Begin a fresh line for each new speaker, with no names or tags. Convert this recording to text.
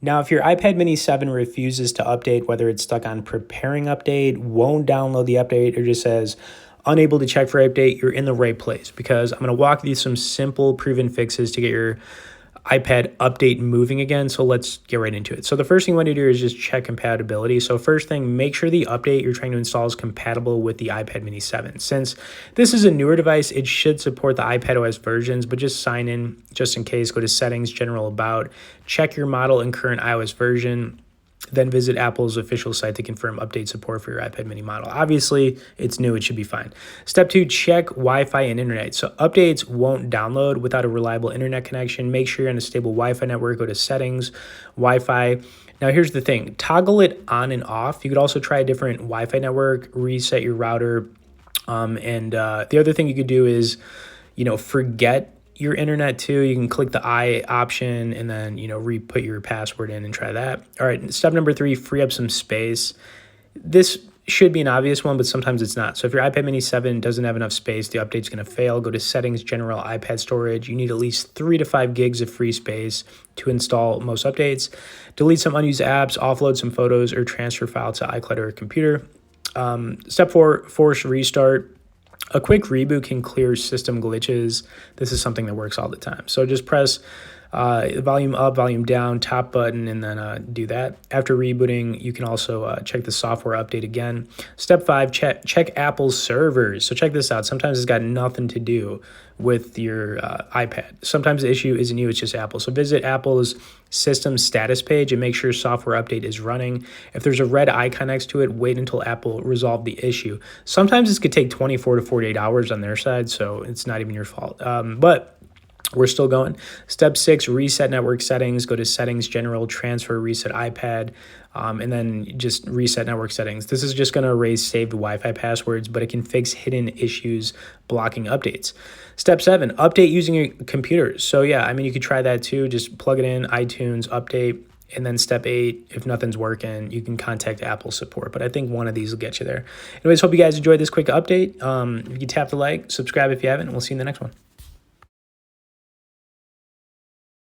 Now, if your iPad mini 7 refuses to update, whether it's stuck on preparing update, won't download the update, or just says unable to check for update, you're in the right place, because I'm going to walk you through some simple proven fixes to get your iPad update moving again. So let's get right into it. So the first thing you want to do is just check compatibility. So first thing, make sure the update you're trying to install is compatible with the iPad mini 7. Since this is a newer device, it should support the iPad OS versions, but just sign in just in case. Go to settings, general about, check your model and current iOS version, then visit Apple's official site to confirm update support for your iPad mini model. Obviously, it's new, it should be fine. Step 2, check Wi-Fi and internet. So updates won't download without a reliable internet connection. Make sure you're on a stable Wi-Fi network. Go to settings, Wi-Fi. Now, here's the thing. Toggle it on and off. You could also try a different Wi-Fi network, reset your router. The other thing you could do is, forget your internet too. You can click the I option and then, re-put your password in and try that. All right, step number 3, free up some space. This should be an obvious one, but sometimes it's not. So if your iPad mini 7 doesn't have enough space, the update's going to fail. Go to settings, general, iPad storage. You need at least 3 to 5 gigs of free space to install most updates. Delete some unused apps, offload some photos, or transfer files to iCloud or computer. Step 4, force restart. A quick reboot can clear system glitches. This is something that works all the time. So just press volume up, volume down, top button, and then do that. After rebooting, you can also check the software update again. Step 5, check Apple's servers. So check this out. Sometimes it's got nothing to do with your iPad. Sometimes the issue isn't you, it's just Apple. So visit Apple's system status page and make sure software update is running. If there's a red icon next to it, wait until Apple resolve the issue. Sometimes this could take 24 to 48 hours on their side, so it's not even your fault. But we're still going. Step 6, reset network settings. Go to settings, general, transfer, reset iPad, and then just reset network settings. This is just going to erase saved Wi-Fi passwords, but it can fix hidden issues blocking updates. Step 7, update using your computer. So yeah, you could try that too. Just plug it in, iTunes, update. And then step 8, if nothing's working, you can contact Apple support. But I think one of these will get you there. Anyways, hope you guys enjoyed this quick update. If you tap the like, subscribe if you haven't, and we'll see you in the next one.